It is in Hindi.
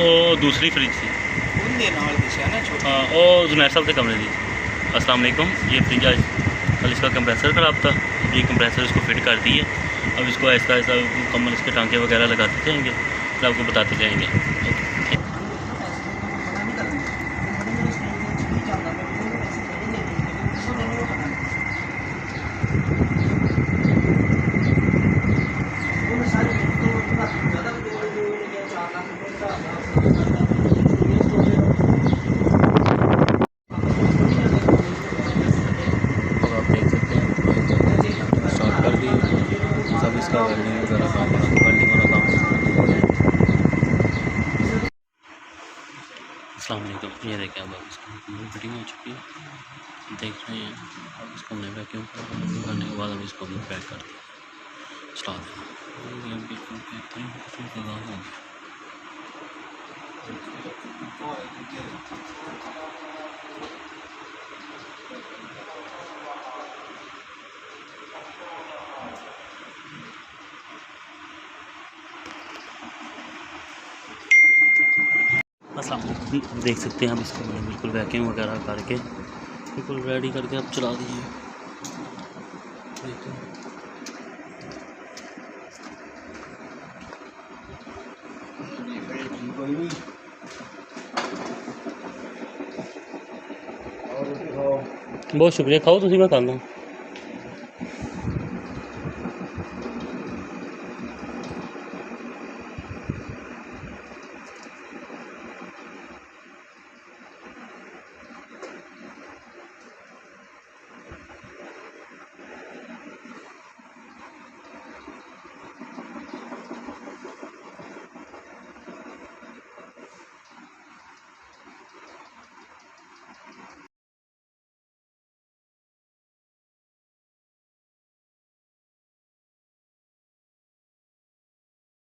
ਉਹ ਦੂਸਰੀ फ्रिज सी। हाँ वो जुनैर साहब के कमरे दी। अस्सलाम वालेकुम। ये फ्रिज आज कल इसका कंप्रेसर ख़राब था, ये कंप्रेसर इसको फिट कर दिए। अब इसको ऐसा ऐसा मुकम्मल इसके टांके वगैरह लगाते जाएंगे, फिर आपको बताते जाएंगे। सब इसका वेल्डिंग वगैरह काम वेल्डिंग वाला काम। अस्सलाम वालेकुम। ये देखिए अब इसकी फिटिंग हो चुकी है, देख रहे हैं। अब इसको हमने वैक्यूम करने के बाद हम इसको पैक कर दिया, चला देना। बिल्कुल बेहतरीन का काम हो गया। देख सकते हैं हम इसको मैंने बिल्कुल वैक्यूम वगैरह करके बिल्कुल रेडी करके अब चला दिए। बहुत शुक्रिया, खाओ तुम, मैं खाता हूँ।